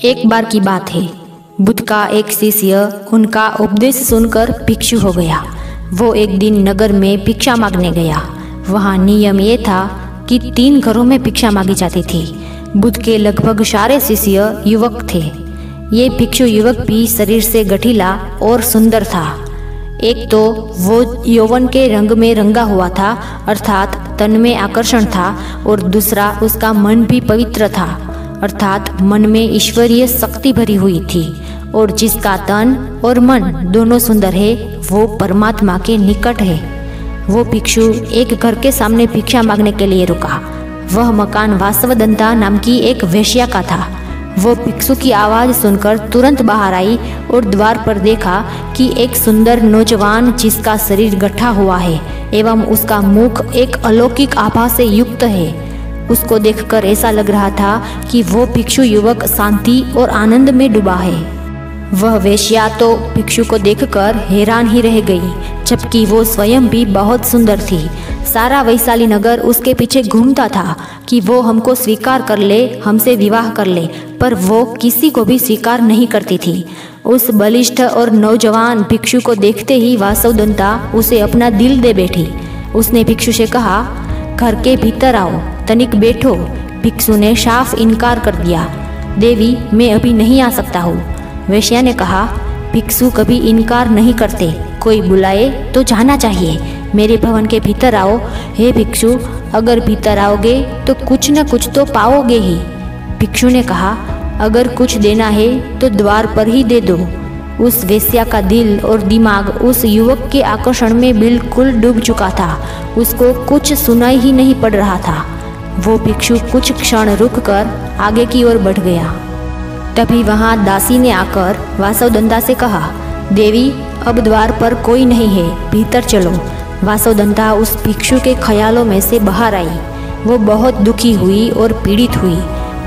एक बार की बात है, बुद्ध का एक शिष्य उनका उपदेश सुनकर भिक्षु हो गया। वो एक दिन नगर में भिक्षा मांगने गया। वहाँ नियम ये था कि 3 घरों में भिक्षा मांगी जाती थी। बुद्ध के लगभग सारे शिष्य युवक थे। ये भिक्षु युवक भी शरीर से गठीला और सुंदर था। एक तो वो यौवन के रंग में रंगा हुआ था, अर्थात तन में आकर्षण था, और दूसरा उसका मन भी पवित्र था, अर्थात मन में ईश्वरीय शक्ति भरी हुई थी। और जिसका तन और मन दोनों सुंदर है, वो परमात्मा के निकट है। वो भिक्षु एक घर के सामने भिक्षा मांगने के लिए रुका। वह मकान वासवदंता नाम की एक वेश्या का था। वो भिक्षु की आवाज़ सुनकर तुरंत बाहर आई और द्वार पर देखा कि एक सुंदर नौजवान, जिसका शरीर गठा हुआ है एवं उसका मुख एक अलौकिक आभा से युक्त है। उसको देखकर ऐसा लग रहा था कि वो भिक्षु युवक शांति और आनंद में डूबा है। वह वेश्या तो भिक्षु को देखकर हैरान ही रह गई, जबकि वो स्वयं भी बहुत सुंदर थी। सारा वैशाली नगर उसके पीछे घूमता था कि वो हमको स्वीकार कर ले, हमसे विवाह कर ले, पर वो किसी को भी स्वीकार नहीं करती थी। उस बलिष्ठ और नौजवान भिक्षु को देखते ही वासवदंता उसे अपना दिल दे बैठी। उसने भिक्षु से कहा, घर के भीतर आओ, तनिक बैठो। भिक्षु ने साफ इनकार कर दिया। देवी, मैं अभी नहीं आ सकता हूँ। वेश्या ने कहा, भिक्षु कभी इनकार नहीं करते, कोई बुलाए तो जाना चाहिए। मेरे भवन के भीतर आओ। हे भिक्षु, अगर भीतर आओगे तो कुछ न कुछ तो पाओगे ही। भिक्षु ने कहा, अगर कुछ देना है तो द्वार पर ही दे दो। उस वेश्या का दिल और दिमाग उस युवक के आकर्षण में बिल्कुल डूब चुका था। उसको कुछ सुनाई ही नहीं पड़ रहा था। वो भिक्षु कुछ क्षण रुककर आगे की ओर बढ़ गया। तभी वहाँ दासी ने आकर वासवदंता से कहा, देवी, अब द्वार पर कोई नहीं है, भीतर चलो। वासवदंता उस भिक्षु के ख्यालों में से बाहर आई। वो बहुत दुखी हुई और पीड़ित हुई।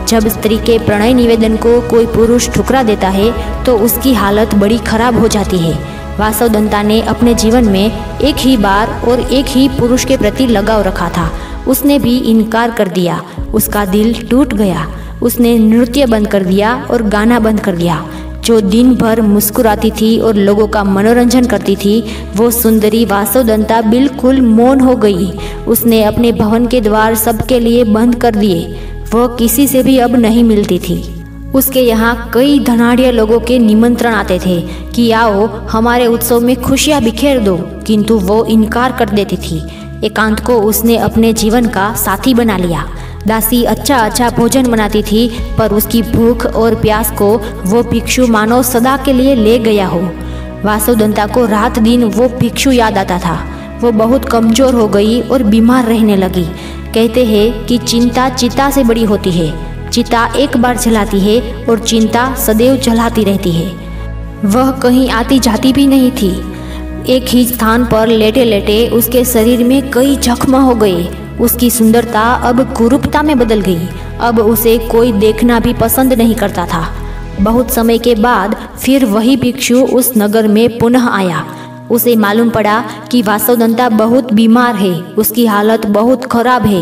जब स्त्री के प्रणय निवेदन को कोई पुरुष ठुकरा देता है तो उसकी हालत बड़ी खराब हो जाती है। वासवदंता ने अपने जीवन में एक ही बार और एक ही पुरुष के प्रति लगाव रखा था। उसने भी इनकार कर दिया। उसका दिल टूट गया। उसने नृत्य बंद कर दिया और गाना बंद कर दिया। जो दिन भर मुस्कुराती थी और लोगों का मनोरंजन करती थी, वो सुंदरी वासवदंता बिल्कुल मौन हो गई। उसने अपने भवन के द्वार सबके लिए बंद कर दिए। वह किसी से भी अब नहीं मिलती थी। उसके यहाँ कई धनाढ़ लोगों के निमंत्रण आते थे कि आओ, हमारे उत्सव में खुशियाँ बिखेर दो, किंतु वो इनकार कर देती थी। एकांत को उसने अपने जीवन का साथी बना लिया। दासी अच्छा भोजन बनाती थी, पर उसकी भूख और प्यास को वो भिक्षु मानो सदा के लिए ले गया हो। वासवदंता को रात दिन वो भिक्षु याद आता था। वो बहुत कमजोर हो गई और बीमार रहने लगी। कहते हैं कि चिंता चिता से बड़ी होती है। चिता एक बार जलाती है और चिंता सदैव जलाती रहती है। वह कहीं आती जाती भी नहीं थी। एक ही स्थान पर लेटे लेटे उसके शरीर में कई जख्म हो गए। उसकी सुंदरता अब कुरूपता में बदल गई। अब उसे कोई देखना भी पसंद नहीं करता था। बहुत समय के बाद फिर वही भिक्षु उस नगर में पुनः आया। उसे मालूम पड़ा कि वासवदंता बहुत बीमार है, उसकी हालत बहुत खराब है।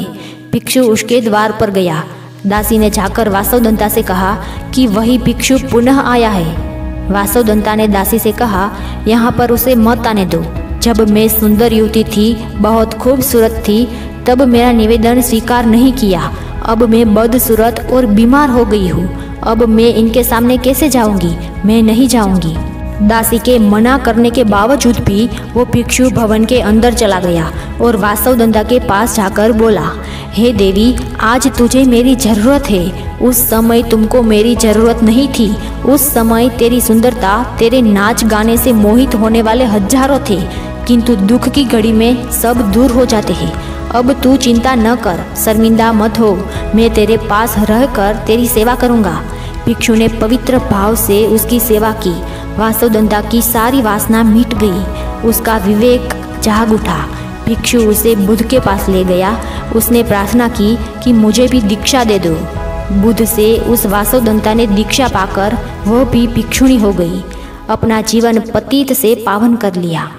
भिक्षु उसके द्वार पर गया। दासी ने जाकर वासवदंता से कहा कि वही भिक्षु पुनः आया है। वासवदंता ने दासी से कहा, यहाँ पर उसे मत आने दो। जब मैं सुंदर युवती थी, बहुत खूबसूरत थी, तब मेरा निवेदन स्वीकार नहीं किया। अब मैं बदसूरत और बीमार हो गई हूँ। अब मैं इनके सामने कैसे जाऊंगी? मैं नहीं जाऊंगी। दासी के मना करने के बावजूद भी वो भिक्षु भवन के अंदर चला गया और वासवदंता के पास जाकर बोला, हे देवी, आज तुझे मेरी ज़रूरत है। उस समय तुमको मेरी ज़रूरत नहीं थी। उस समय तेरी सुंदरता, तेरे नाच गाने से मोहित होने वाले हजारों थे, किंतु दुख की घड़ी में सब दूर हो जाते हैं। अब तू चिंता न कर, शर्मिंदा मत हो। मैं तेरे पास रहकर तेरी सेवा करूँगा। भिक्षु ने पवित्र भाव से उसकी सेवा की। वासवदंता की सारी वासना मिट गई। उसका विवेक जाग उठा। भिक्षु उसे बुद्ध के पास ले गया। उसने प्रार्थना की कि मुझे भी दीक्षा दे दो। बुद्ध से उस वासवदंता ने दीक्षा पाकर वह भी भिक्षुणी हो गई। अपना जीवन पतित से पावन कर लिया।